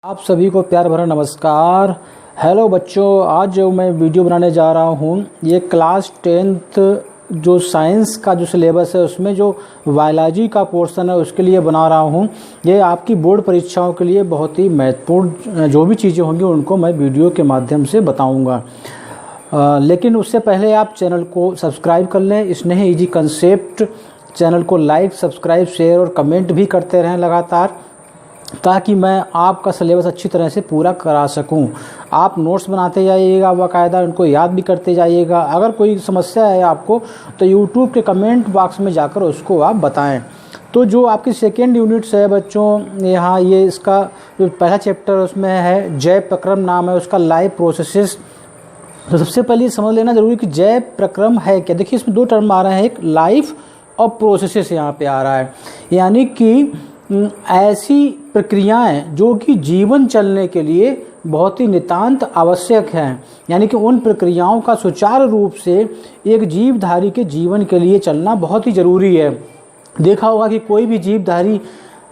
आप सभी को प्यार भरा नमस्कार। हेलो बच्चों, आज जो मैं वीडियो बनाने जा रहा हूँ ये क्लास 10th जो साइंस का जो सिलेबस है उसमें जो बायोलॉजी का पोर्शन है उसके लिए बना रहा हूँ। ये आपकी बोर्ड परीक्षाओं के लिए बहुत ही महत्वपूर्ण जो भी चीज़ें होंगी उनको मैं वीडियो के माध्यम से बताऊँगा। लेकिन उससे पहले आप चैनल को सब्सक्राइब कर लें। स्नेह इजी कंसेप्ट चैनल को लाइक, सब्सक्राइब, शेयर और कमेंट भी करते रहें लगातार, ताकि मैं आपका सिलेबस अच्छी तरह से पूरा करा सकूं। आप नोट्स बनाते जाइएगा, बाकायदा उनको याद भी करते जाइएगा। अगर कोई समस्या है आपको तो यूट्यूब के कमेंट बॉक्स में जाकर उसको आप बताएं। तो जो आपकी सेकेंड यूनिट्स है बच्चों, यहाँ ये इसका जो पहला चैप्टर उसमें है जैव प्रक्रम नाम है उसका, लाइव प्रोसेसेस। तो सबसे पहले समझ लेना जरूरी कि जैव प्रक्रम है क्या। देखिए इसमें दो टर्म आ रहे हैं, एक लाइफ और प्रोसेसेस यहाँ पे आ रहा है, यानी कि ऐसी प्रक्रियाएं जो कि जीवन चलने के लिए बहुत ही नितांत आवश्यक हैं, यानी कि उन प्रक्रियाओं का सुचारू रूप से एक जीवधारी के जीवन के लिए चलना बहुत ही ज़रूरी है। देखा होगा कि कोई भी जीवधारी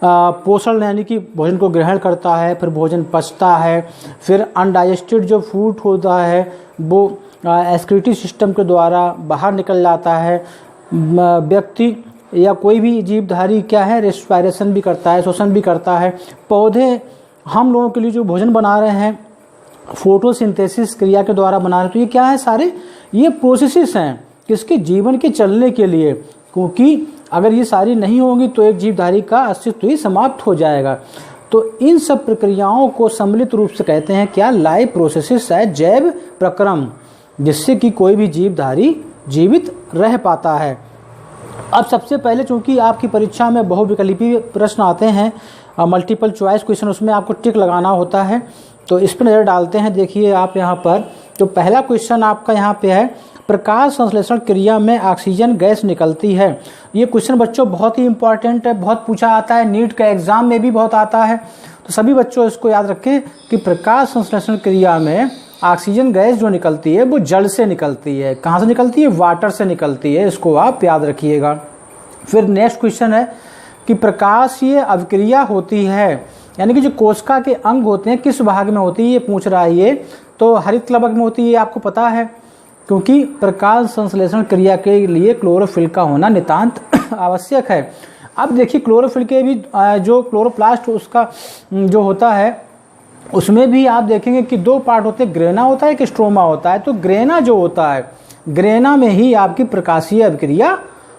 पोषण यानी कि भोजन को ग्रहण करता है, फिर भोजन पचता है, फिर अनडाइजेस्टेड जो फूड होता है वो एक्सक्रीटरी सिस्टम के द्वारा बाहर निकल जाता है। व्यक्ति या कोई भी जीवधारी क्या है, रेस्पिरेशन भी करता है, श्वसन भी करता है। पौधे हम लोगों के लिए जो भोजन बना रहे हैं फोटोसिंथेसिस क्रिया के द्वारा बना रहे हैं। तो ये क्या है, सारे ये प्रोसेसेस हैं किसके, जीवन के चलने के लिए, क्योंकि अगर ये सारी नहीं होंगी तो एक जीवधारी का अस्तित्व ही समाप्त हो जाएगा। तो इन सब प्रक्रियाओं को सम्मिलित रूप से कहते हैं क्या, लाइव प्रोसेसेस है, जैव प्रक्रम, जिससे कि कोई भी जीवधारी जीवित रह पाता है। अब सबसे पहले चूंकि आपकी परीक्षा में बहुविकल्पी प्रश्न आते हैं, मल्टीपल चॉइस क्वेश्चन, उसमें आपको टिक लगाना होता है, तो इस पर नज़र डालते हैं। देखिए आप यहाँ पर जो पहला क्वेश्चन आपका यहाँ पे है, प्रकाश संश्लेषण क्रिया में ऑक्सीजन गैस निकलती है। ये क्वेश्चन बच्चों बहुत ही इंपॉर्टेंट है, बहुत पूछा आता है, नीट का एग्जाम में भी बहुत आता है। तो सभी बच्चों इसको याद रखें कि प्रकाश संश्लेषण क्रिया में ऑक्सीजन गैस जो निकलती है वो जल से निकलती है। कहाँ से निकलती है, वाटर से निकलती है, इसको आप याद रखिएगा। फिर नेक्स्ट क्वेश्चन है कि प्रकाशीय अभिक्रिया होती है, यानी कि जो कोशिका के अंग होते हैं किस भाग में होती है, ये पूछ रहा है। ये तो हरित लवक में होती है, आपको पता है, क्योंकि प्रकाश संश्लेषण क्रिया के लिए क्लोरोफिल का होना नितांत आवश्यक है। अब देखिए क्लोरोफिल के भी जो क्लोरोप्लास्ट उसका जो होता है उसमें भी आप देखेंगे कि दो पार्ट होते हैं, ग्रेना होता है, एक स्ट्रोमा होता है। तो ग्रेना जो होता है, ग्रेना में ही आपकी प्रकाशीय अभिक्रिया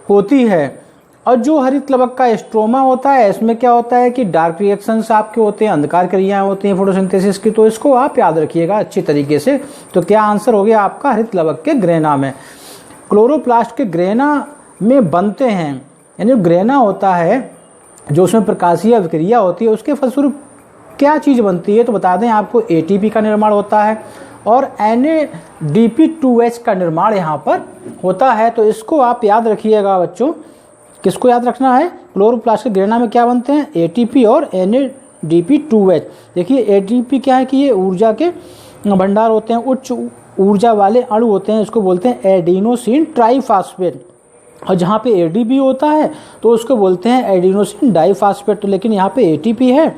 होती है। और जो हरित लवक का स्ट्रोमा होता है, इसमें क्या होता है कि डार्क रिएक्शंस आपके होते हैं, अंधकार क्रियाएं होती हैं फोटोसिंथेसिस की। तो इसको आप याद रखिएगा अच्छी तरीके से। तो क्या आंसर हो गया आपका, हरित लवक के ग्रेना में। क्लोरोप्लास्ट के ग्रेना में बनते हैं, यानी ग्रेना होता है जो उसमें प्रकाशीय अभिक्रिया होती है, उसके फलस्वरूप क्या चीज़ बनती है, तो बता दें आपको एटीपी का निर्माण होता है और NADP2H का निर्माण यहाँ पर होता है। तो इसको आप याद रखिएगा बच्चों। किसको याद रखना है, क्लोरोप्लास्ट के ग्रेना में क्या बनते हैं, ATP और NADP2H। देखिए ATP क्या है कि ये ऊर्जा के भंडार होते हैं, उच्च ऊर्जा वाले अणु होते हैं, इसको बोलते हैं एडिनोसिन ट्राइफॉस्फेट। और जहाँ पे ADP होता है तो उसको बोलते हैं एडिनोसिन डाइफॉस्फेट। लेकिन यहाँ पे ATP है,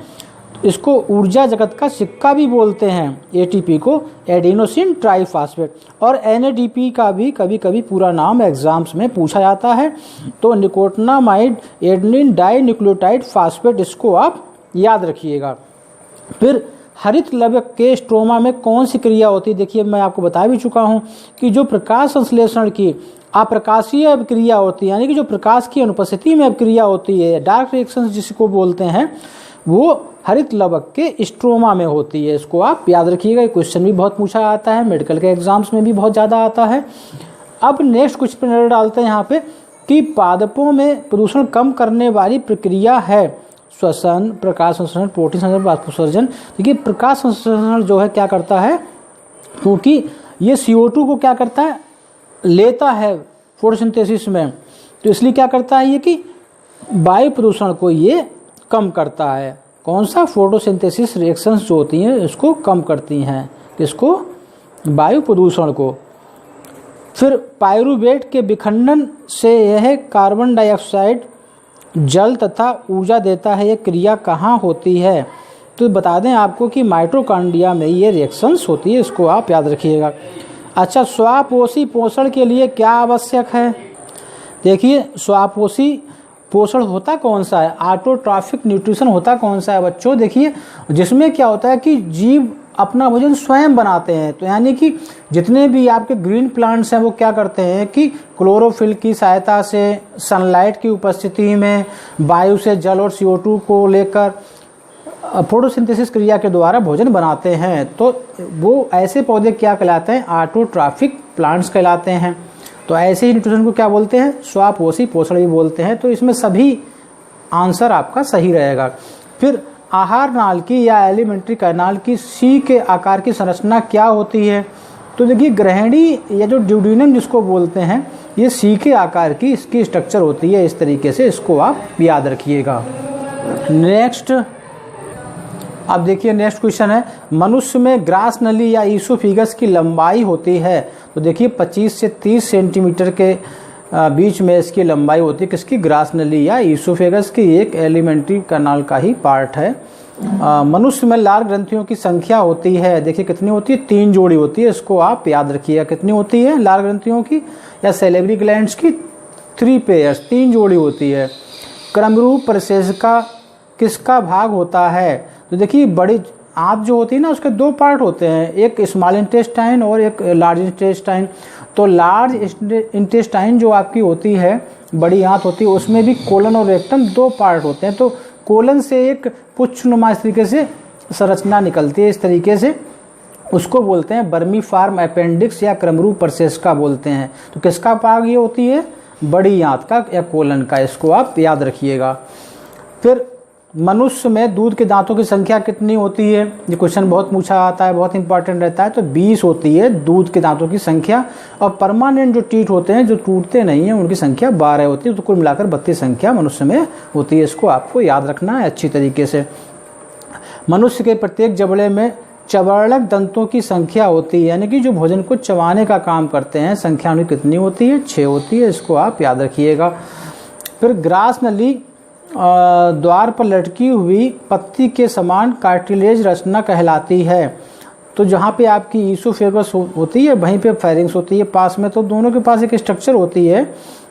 इसको ऊर्जा जगत का सिक्का भी बोलते हैं, ATP को एडिनोसिन ट्राइफॉस्फेट। और NADP का भी कभी कभी पूरा नाम एग्जाम्स में पूछा जाता है, तो nicotinamide adenine dinucleotide phosphate, इसको आप याद रखिएगा। फिर हरित लवक के स्ट्रोमा में कौन सी क्रिया होती है, देखिए मैं आपको बता भी चुका हूँ कि जो प्रकाश संश्लेषण की अप्रकाशीय अभिक्रिया होती है, यानी कि जो प्रकाश की अनुपस्थिति में अभिक्रिया होती है, डार्क रिएक्शंस जिसको बोलते हैं, वो हरित लवक के स्ट्रोमा में होती है। इसको आप याद रखिएगा, क्वेश्चन भी बहुत पूछा आता है, मेडिकल के एग्जाम्स में भी बहुत ज़्यादा आता है। अब नेक्स्ट कुछ पर नजर डालते हैं यहाँ पे कि पादपों में प्रदूषण कम करने वाली प्रक्रिया है श्वसन, प्रकाश संश्लेषण, प्रोटीन संश्लेषण, वाष्पोत्सर्जन। देखिए प्रकाश संश्लेषण जो है क्या करता है, क्योंकि ये CO2 को क्या करता है, लेता है फोटोसिंथेसिस में, तो इसलिए क्या करता है ये कि वायु प्रदूषण को ये कम करता है। कौन सा, फोटोसिंथेसिस रिएक्शंस जो होती हैं इसको कम करती हैं, किसको, वायु प्रदूषण को। फिर पायरुवेट के विखंडन से यह कार्बन डाइऑक्साइड जल तथा ऊर्जा देता है, ये क्रिया कहाँ होती है? तो बता दें आपको कि माइटोकॉन्ड्रिया में ये रिएक्शंस होती है, इसको आप याद रखिएगा। अच्छा, स्वापोषी पोषण के लिए क्या आवश्यक है? देखिए, स्वापोषी पोषण होता कौन सा है? ऑटोट्रॉफिक न्यूट्रिशन होता कौन सा है बच्चों? देखिए, जिसमें क्या होता है कि जीव अपना भोजन स्वयं बनाते हैं। तो यानी कि जितने भी आपके ग्रीन प्लांट्स हैं वो क्या करते हैं कि क्लोरोफिल की सहायता से, सनलाइट की उपस्थिति में, वायु से जल और CO2 को लेकर फोटोसिंथेसिस क्रिया के द्वारा भोजन बनाते हैं। तो वो ऐसे पौधे क्या कहलाते हैं? ऑटोट्रॉफिक प्लांट्स कहलाते हैं। तो ऐसे ही न्यूट्रिशन को क्या बोलते हैं? स्वापोषी पोषण भी बोलते हैं। तो इसमें सभी आंसर आपका सही रहेगा। फिर आहार नाल की या एलिमेंट्री कैनाल की सी के आकार की संरचना क्या होती है? तो देखिए, ग्रहणी या जो ड्यूडेनम जिसको बोलते हैं, ये सी के आकार की इसकी स्ट्रक्चर होती है। इस तरीके से इसको आप याद रखिएगा। नेक्स्ट, अब देखिए नेक्स्ट क्वेश्चन है, मनुष्य में ग्रास नली या ईसोफिगस की लंबाई होती है। तो देखिए 25 से 30 सेंटीमीटर के बीच में इसकी लंबाई होती है। किसकी? ग्रास नली या ईसोफेगस की, एक एलिमेंट्री कैनाल का ही पार्ट है। मनुष्य में लार ग्रंथियों की संख्या होती है। देखिए कितनी होती है? 3 जोड़ी होती है। इसको आप याद रखिएगा। कितनी होती है लार ग्रंथियों की या सेलेब्री ग्लैंड्स की? 3 पेयर्स, 3 जोड़ी होती है। क्रमरूप परिसेचका किसका भाग होता है? तो देखिए, बड़ी आंत जो होती है ना, उसके 2 पार्ट होते हैं, एक स्मॉल इंटेस्टाइन और एक लार्ज इंटेस्टाइन। तो लार्ज इंटेस्टाइन जो आपकी होती है, बड़ी आंत होती है, उसमें भी कोलन और रेक्टम 2 पार्ट होते हैं। तो कोलन से एक पुच्छनुमा इस तरीके से संरचना निकलती है, इस तरीके से, उसको बोलते हैं बर्मीफार्म अपेंडिक्स या क्रमरूप परिसेचका बोलते हैं। तो किसका भाग ये होती है? बड़ी आंत का या कोलन का। इसको आप याद रखिएगा। फिर मनुष्य में दूध के दांतों की संख्या कितनी होती है? ये क्वेश्चन बहुत पूछा आता है, बहुत इंपॉर्टेंट रहता है। तो 20 होती है दूध के दांतों की संख्या। और परमानेंट जो टीथ होते हैं, जो टूटते नहीं हैं, उनकी संख्या 12 होती है। तो कुल मिलाकर 32 संख्या मनुष्य में होती है। इसको आपको याद रखना है अच्छी तरीके से। मनुष्य के प्रत्येक जबड़े में चबड़क दंतों की संख्या होती है, यानी कि जो भोजन को चबाने का काम करते हैं, संख्या उनकी कितनी होती है? 6 होती है। इसको आप याद रखिएगा। फिर ग्रास नली द्वार पर लटकी हुई पत्ती के समान कार्टिलेज रचना कहलाती है। तो जहाँ पे आपकी ईसोफेगस होती है, वहीं पे फेरिंग्स होती है पास में। तो दोनों के पास एक स्ट्रक्चर होती है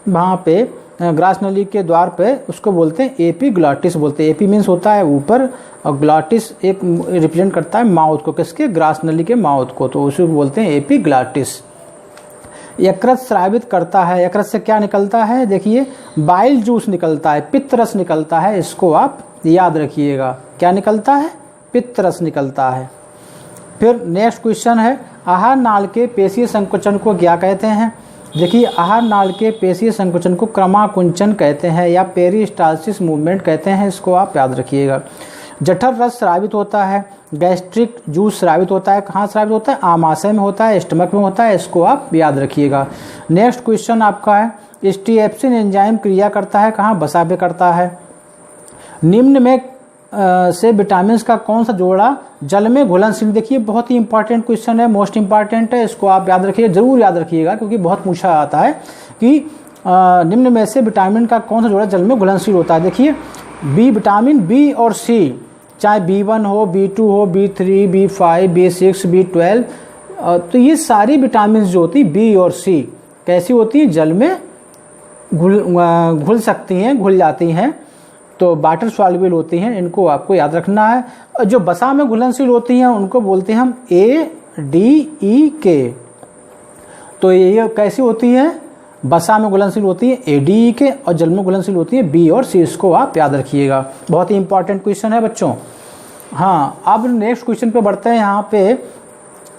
वहाँ पे ग्रास नली के द्वार पे, उसको बोलते हैं एपीग्लॉटिस बोलते हैं। एपी मीन्स होता है ऊपर, और ग्लॉटिस एक रिप्रेजेंट करता है माउथ को। किसके? ग्रास नली के माउथ को। तो उसे बोलते हैं एपीग्लॉटिस। यकृत स्रावित करता है। यकृत से क्या निकलता है? देखिए, बाइल जूस निकलता है, पित्त रस निकलता है। इसको आप याद रखिएगा। क्या निकलता है? पित्त रस निकलता है। फिर नेक्स्ट क्वेश्चन है, आहार नाल के पेशीय संकुचन को क्या कहते हैं? देखिए, आहार नाल के पेशीय संकुचन को क्रमाकुंचन कहते हैं या पेरिस्टालसिस मूवमेंट कहते हैं। इसको आप याद रखिएगा। जठर रस स्रावित होता है, गैस्ट्रिक जूस स्रावित होता है। कहाँ स्रावित होता है? आमाशय में होता है, स्टमक में होता है। इसको आप याद रखिएगा। नेक्स्ट क्वेश्चन आपका है, स्ट्रिएप्सिन एंजाइम क्रिया करता है कहाँ? वसा पे करता है। निम्न में से विटामिन का कौन सा जोड़ा जल में घुलनशील? देखिए, बहुत ही इंपॉर्टेंट क्वेश्चन है, मोस्ट इंपॉर्टेंट है। इसको आप याद रखिएगा, जरूर याद रखिएगा, क्योंकि बहुत पूछा आता है कि निम्न में से विटामिन का कौन सा जोड़ा जल में घुलनशील होता है। देखिए, बी विटामिन बी और सी, चाहे B1 हो, B2 हो, B3, B5, B6, B12, तो ये सारी विटामिन जो होती है बी और सी कैसी होती हैं? जल में घुल सकती हैं, घुल जाती हैं। तो वाटर सॉल्युबल होती हैं। इनको आपको याद रखना है। और जो वसा में घुलनशील होती हैं उनको बोलते हैं हम ADEK। तो ये कैसी होती है? वसा में घुलनशील होती है ADEK, और जल में घुलनशील होती है B और C। इसको आप याद रखिएगा। बहुत ही इंपॉर्टेंट क्वेश्चन है बच्चों। हाँ, अब नेक्स्ट क्वेश्चन पे बढ़ते हैं। यहाँ पे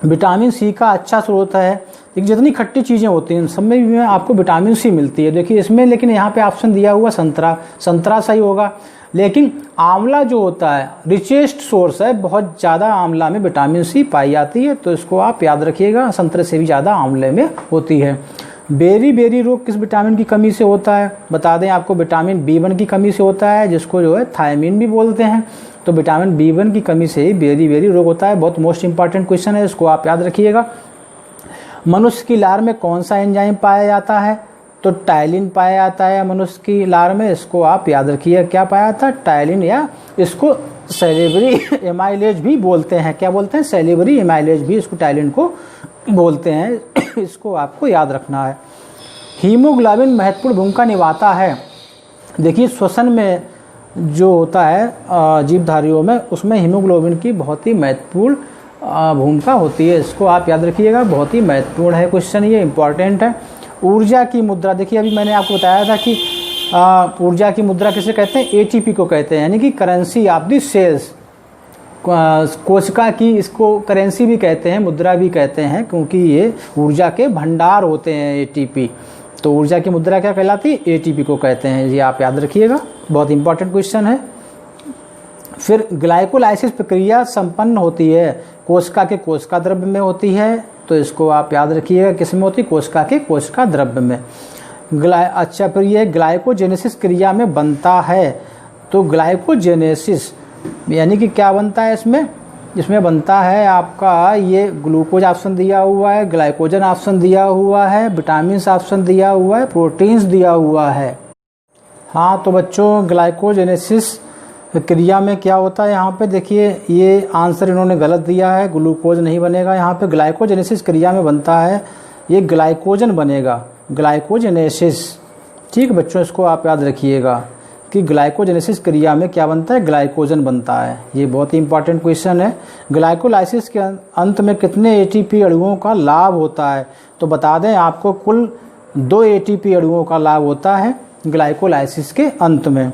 विटामिन सी का अच्छा स्रोत है। देखिए, जितनी खट्टी चीज़ें होती हैं सब में भी आपको विटामिन सी मिलती है। देखिए इसमें, लेकिन यहाँ पे ऑप्शन दिया हुआ संतरा, संतरा सही होगा। लेकिन आंवला जो होता है रिचेस्ट सोर्स है, बहुत ज़्यादा आंवला में विटामिन सी पाई जाती है। तो इसको आप याद रखिएगा, संतरे से भी ज़्यादा आंवले में होती है। बेरी रोग किस विटामिन की कमी से होता है? बता दें आपको, विटामिन B1 की कमी से होता है, जिसको जो है थायमिन भी बोलते हैं। तो विटामिन B1 की कमी से ही बेरी रोग होता है। बहुत मोस्ट इंपॉर्टेंट क्वेश्चन है, इसको आप याद रखिएगा। मनुष्य की लार में कौन सा एंजाइम पाया जाता है? तो टाइलिन पाया जाता है मनुष्य की लार में, इसको आप याद रखिए। क्या पाया जाता है? टाइलिन, या इसको सैलिवरी एमाइलेज भी बोलते हैं। क्या बोलते हैं? सैलिवरी एमाइलेज भी इसको टाइलिन को बोलते हैं। इसको आपको याद रखना है। हीमोग्लोबिन महत्वपूर्ण भूमिका निभाता है। देखिए श्वसन में जो होता है जीवधारियों में, उसमें हीमोग्लोबिन की बहुत ही महत्वपूर्ण भूमिका होती है। इसको आप याद रखिएगा, बहुत ही महत्वपूर्ण है क्वेश्चन, ये इंपॉर्टेंट है। ऊर्जा की मुद्रा, देखिए अभी मैंने आपको बताया था कि ऊर्जा की मुद्रा किसे कहते हैं? एटीपी को कहते हैं, यानी कि करेंसी ऑफ द सेल्स। कोशिका की इसको करेंसी भी कहते हैं, मुद्रा भी कहते हैं, क्योंकि ये ऊर्जा के भंडार होते हैं एटीपी। तो ऊर्जा की मुद्रा क्या कहलाती है? एटीपी को कहते हैं। ये आप याद रखिएगा, बहुत इंपॉर्टेंट क्वेश्चन है। फिर ग्लाइकोलाइसिस प्रक्रिया संपन्न होती है, कोशिका के कोशिका द्रव्य में होती है। तो इसको आप याद रखिएगा, किस में होती है? कोशिका के कोशिका द्रव्य में। अच्छा, फिर ये ग्लाइकोजेनेसिस क्रिया में बनता है। तो ग्लाइकोजेनेसिस यानी कि क्या बनता है इसमें? इसमें बनता है आपका ये ग्लूकोज ऑप्शन दिया हुआ है, ग्लाइकोजन ऑप्शन दिया हुआ है, विटामिन ऑप्शन दिया हुआ है, प्रोटीन्स दिया हुआ है। हाँ तो बच्चों, ग्लाइकोजेनेसिस क्रिया में क्या होता है? यहाँ पे देखिए ये आंसर इन्होंने गलत दिया है, ग्लूकोज नहीं बनेगा यहाँ पे। ग्लाइकोजेनेसिस क्रिया में बनता है ये ग्लाइकोजन बनेगा, ग्लाइकोजेनेसिस। ठीक बच्चों, इसको आप याद रखिएगा कि ग्लाइकोजेनेसिस क्रिया में क्या बनता है? ग्लाइकोजन बनता है। ये बहुत ही इंपॉर्टेंट क्वेश्चन है। ग्लाइकोलाइसिस के अंत में कितने एटीपी अणुओं का लाभ होता है? तो बता दें आपको, कुल 2 एटीपी अणुओं का लाभ होता है ग्लाइकोलाइसिस के अंत में।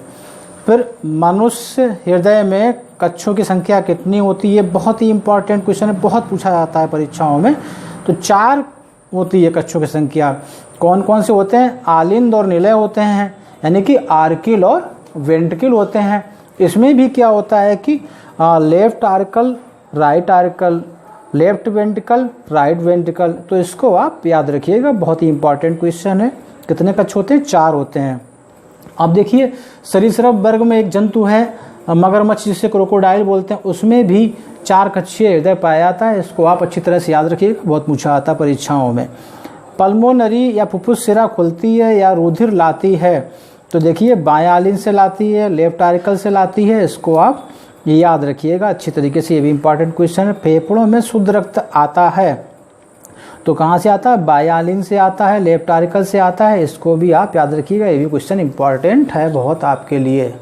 फिर मनुष्य हृदय में कक्षों की संख्या कितनी होती है? बहुत ही इंपॉर्टेंट क्वेश्चन है, बहुत पूछा जाता है परीक्षाओं में। तो 4 होती है कक्षों की संख्या। कौन कौन से होते हैं? आलिंद और निलय होते हैं, यानी कि आर्किल और वेंट्रिकल होते हैं। इसमें भी क्या होता है कि left auricle, right auricle, left ventricle, right ventricle. तो इसको आप याद रखिएगा, बहुत ही इंपॉर्टेंट क्वेश्चन है। कितने कक्ष होते हैं? 4 होते हैं। अब देखिए सरीसृप वर्ग में एक जंतु है मगरमच्छ, जिसे क्रोकोडाइल बोलते हैं, उसमें भी 4 कक्षीय हृदय पाया जाता है। इसको आप अच्छी तरह से याद रखिएगा, बहुत पूछा आता है परीक्षाओं में। पल्मोनरी या फुफ्फुस सिरा खुलती है या रुधिर लाती है? तो देखिए बायां आलिन से लाती है, लेफ्ट आर्कल से लाती है। इसको आप याद रखिएगा अच्छी तरीके से, ये भी इंपॉर्टेंट क्वेश्चन है। फेफड़ों में शुद्ध रक्त आता है तो कहाँ से आता है? बायां आलिन से आता है, लेफ्ट आर्कल से आता है। इसको भी आप याद रखिएगा, ये भी क्वेश्चन इंपॉर्टेंट है बहुत आपके लिए।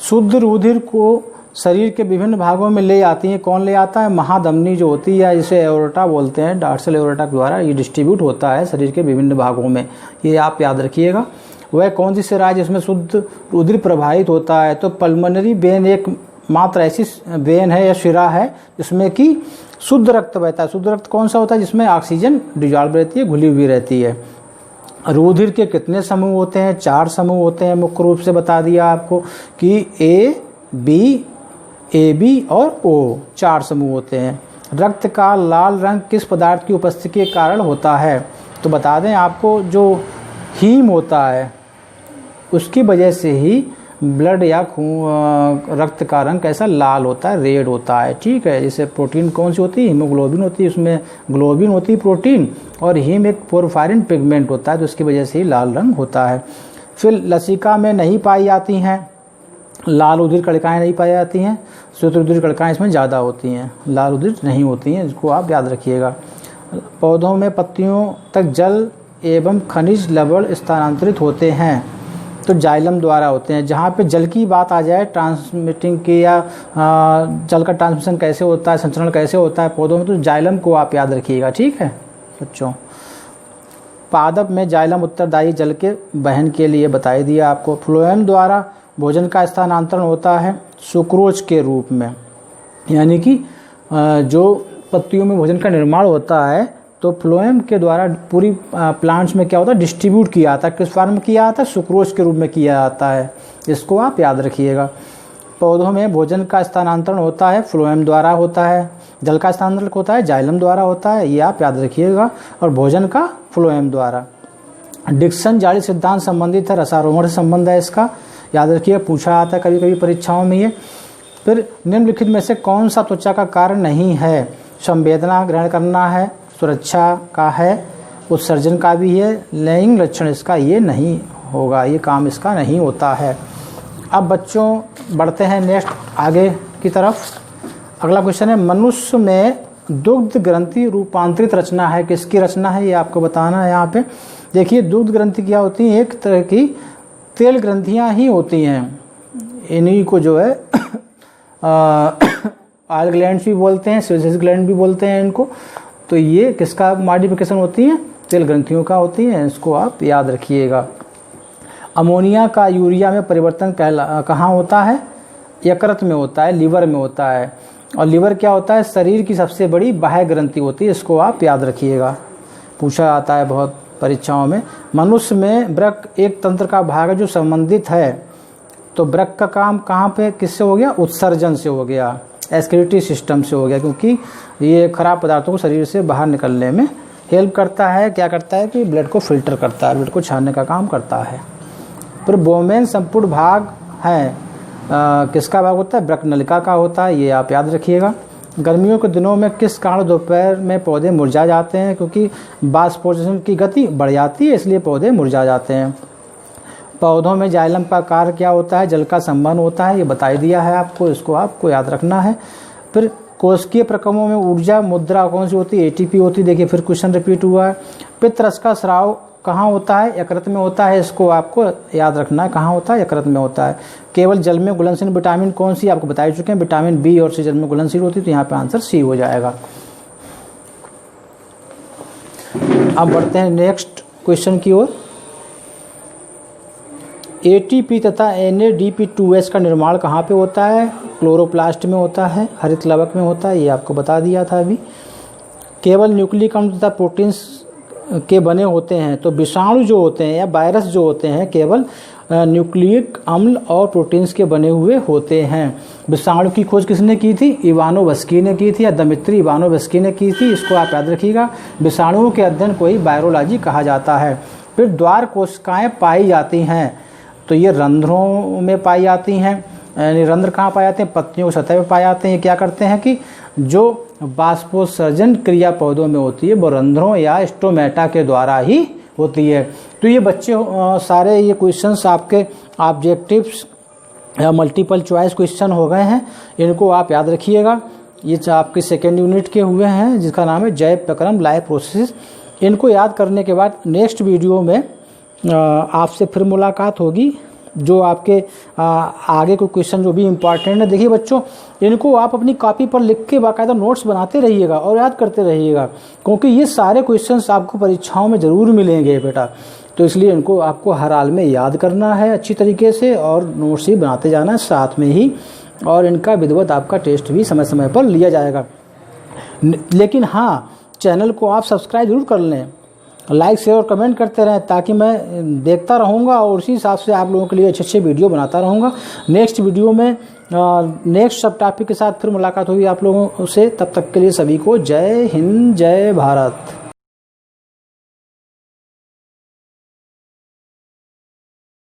शुद्ध रुधिर को शरीर के विभिन्न भागों में ले आती है, कौन ले आता है? महाधमनी जो होती है, जिसे एओर्टा बोलते हैं, डॉर्सल एओर्टा के द्वारा ये डिस्ट्रीब्यूट होता है शरीर के विभिन्न भागों में। ये आप याद रखिएगा। वह कौन सी सिरा है जिसमें शुद्ध रुधिर प्रवाहित होता है? तो पल्मोनरी वेन एक मात्र ऐसी वेन है या सिरा है जिसमें कि शुद्ध रक्त बहता है। शुद्ध रक्त कौन सा होता है? जिसमें ऑक्सीजन डिजॉल्व रहती है, घुली हुई रहती है। रुधिर के कितने समूह होते हैं? 4 समूह होते हैं। मुख्य रूप से बता दिया आपको कि ए बी और ओ 4 समूह होते हैं। रक्त का लाल रंग किस पदार्थ की उपस्थिति के कारण होता है? तो बता दें आपको, जो हीम होता है उसकी वजह से ही ब्लड या खून रक्त का रंग कैसा लाल होता है, रेड होता है। ठीक है, जैसे प्रोटीन कौन सी होती है? हीमोग्लोबिन होती है, उसमें ग्लोबिन होती है प्रोटीन, और हीम एक पोरफायरिन पिगमेंट होता है, तो उसकी वजह से ही लाल रंग होता है। फिर लसिका में नहीं पाई जाती हैं लाल रुधिर कणिकाएं, नहीं पाई जाती हैं। श्वेत रुधिर कणिकाएं इसमें ज़्यादा होती हैं, लाल रुधिर नहीं होती हैं। इसको आप याद रखिएगा। पौधों में पत्तियों तक जल एवं खनिज लवण स्थानांतरित होते हैं तो जाइलम द्वारा होते हैं। जहाँ पे जल की बात आ जाए, ट्रांसमिटिंग की, या जल का ट्रांसमिशन कैसे होता है, संचरण कैसे होता है पौधों में, तो जाइलम को आप याद रखिएगा। ठीक है बच्चों। पादप में जाइलम उत्तरदायी जल के वहन के लिए बताई दिया आपको। फ्लोएम द्वारा भोजन का स्थानांतरण होता है सुक्रोज के रूप में, यानी कि जो पत्तियों में भोजन का निर्माण होता है तो फ्लोएम के द्वारा पूरी प्लांट्स में क्या होता है? डिस्ट्रीब्यूट किया जाता है। किस फॉर्म में किया जाता है? सुक्रोज के रूप में किया जाता है। इसको आप याद रखिएगा। पौधों में भोजन का स्थानांतरण होता है फ्लोएम द्वारा होता है, जल का स्थानांतरण होता है जाइलम द्वारा होता है, ये आप याद रखिएगा, और भोजन का फ्लोएम द्वारा। डिक्सन जाली सिद्धांत संबंधित है, रसारोहण से संबंध है इसका, याद रखिए, पूछा आता है कभी कभी परीक्षाओं में ये। फिर निम्नलिखित में से कौन सा त्वचा का कार्य नहीं है? संवेदना ग्रहण करना है, सुरक्षा का है, उत्सर्जन का भी है, लेकिन लक्षण इसका ये नहीं होगा, ये काम इसका नहीं होता है। अब बच्चों बढ़ते हैं नेक्स्ट आगे की तरफ। अगला क्वेश्चन है, मनुष्य में दुग्ध ग्रंथि रूपांतरित रचना है, किसकी रचना है ये आपको बताना है। यहाँ पे देखिए दुग्ध ग्रंथि क्या होती है, एक तरह की तेल ग्रंथियाँ ही होती हैं, इन्हीं को जो है ऑयल ग्लैंड्स भी बोलते हैं, सेबेसियस ग्लैंड भी बोलते हैं इनको। तो ये किसका मॉडिफिकेशन होती है, तेल ग्रंथियों का होती हैं, इसको आप याद रखिएगा। अमोनिया का यूरिया में परिवर्तन कहाँ होता है, यकृत में होता है, लीवर में होता है। और लीवर क्या होता है, शरीर की सबसे बड़ी बाह्य ग्रंथि होती है, इसको आप याद रखिएगा, पूछा जाता है बहुत परीक्षाओं में। मनुष्य में वृक्क एक तंत्र का भाग है जो संबंधित है, तो वृक्क का काम कहाँ पे किससे हो गया, उत्सर्जन से हो गया, एक्सक्रीटरी सिस्टम से हो गया, क्योंकि ये खराब पदार्थों को शरीर से बाहर निकलने में हेल्प करता है। क्या करता है कि ब्लड को फिल्टर करता है, ब्लड को छानने का काम करता है। फिर बोमेन संपूर्ण भाग है, किसका भाग होता है, वृक्क नलिका का होता है, ये आप याद रखिएगा। गर्मियों के दिनों में किस कारण दोपहर में पौधे मुरझा जाते हैं, क्योंकि वाष्पोत्सर्जन की गति बढ़ जाती है, इसलिए पौधे मुरझा जाते हैं। पौधों में जाइलम का कार्य क्या होता है, जल का संबंध होता है, ये बता दिया है आपको, इसको आपको याद रखना है। फिर कोशिकीय प्रक्रमों में ऊर्जा मुद्रा कौन सी होती है, एटीपी होती है। देखिए फिर क्वेश्चन रिपीट हुआ है। पित्तरस का स्राव कहाँ होता है, यकृत में होता है, इसको आपको याद रखना है, कहाँ होता है, यकृत में होता है। केवल जल में घुलनशील विटामिन कौन सी, आपको बता चुके हैं, विटामिन बी और सी जल में घुलनशील होती है, तो यहाँ पे आंसर सी हो जाएगा। अब बढ़ते हैं नेक्स्ट क्वेश्चन की ओर। एटीपी तथा NADP2S का निर्माण कहाँ पे होता है, क्लोरोप्लास्ट में होता है, हरित लवक में होता है, ये आपको बता दिया था अभी। केवल न्यूक्लिक अम्ल तथा प्रोटीन्स के बने होते हैं, तो विषाणु जो होते हैं या वायरस जो होते हैं केवल न्यूक्लिक अम्ल और प्रोटीन्स के बने हुए होते हैं। विषाणु की खोज किसने की थी, इवानोव्स्की ने की थी, या दमित्री इवानोव्स्की ने की थी, इसको आप याद रखिएगा। विषाणुओं के अध्ययन को ही वायरोलॉजी कहा जाता है। फिर द्वार कोशिकाएं पाई जाती हैं, तो ये रंध्रों में पाई जाती हैं, यानी रंध्र कहाँ पाए जाते हैं, पत्तियों की सतह पर पाए जाते हैं। क्या करते हैं कि जो वाष्पोत्सर्जन क्रिया पौधों में होती है वो रंध्रों या स्टोमेटा के द्वारा ही होती है। तो ये बच्चे सारे ये क्वेश्चंस आपके ऑब्जेक्टिव्स या मल्टीपल चॉइस क्वेश्चन हो गए हैं, इनको आप याद रखिएगा। ये आपके सेकेंड यूनिट के हुए हैं, जिसका नाम है जैव प्रक्रम लाइफ प्रोसेस। इनको याद करने के बाद नेक्स्ट वीडियो में आपसे फिर मुलाकात होगी, जो आपके आगे कोई क्वेश्चन जो भी इम्पॉर्टेंट है। देखिए बच्चों, इनको आप अपनी कॉपी पर लिख के बाकायदा नोट्स बनाते रहिएगा और याद करते रहिएगा, क्योंकि ये सारे क्वेश्चंस आपको परीक्षाओं में ज़रूर मिलेंगे बेटा। तो इसलिए इनको आपको हर हाल में याद करना है अच्छी तरीके से, और नोट्स ही बनाते जाना है साथ में ही, और इनका विधिवत आपका टेस्ट भी समय समय पर लिया जाएगा। लेकिन हाँ, चैनल को आप सब्सक्राइब जरूर कर लें, लाइक शेयर और कमेंट करते रहें, ताकि मैं देखता रहूँगा और उसी हिसाब से आप लोगों के लिए अच्छे अच्छे वीडियो बनाता रहूँगा। नेक्स्ट वीडियो में नेक्स्ट सब टॉपिक के साथ फिर मुलाकात होगी आप लोगों से। तब तक के लिए सभी को जय हिंद, जय भारत।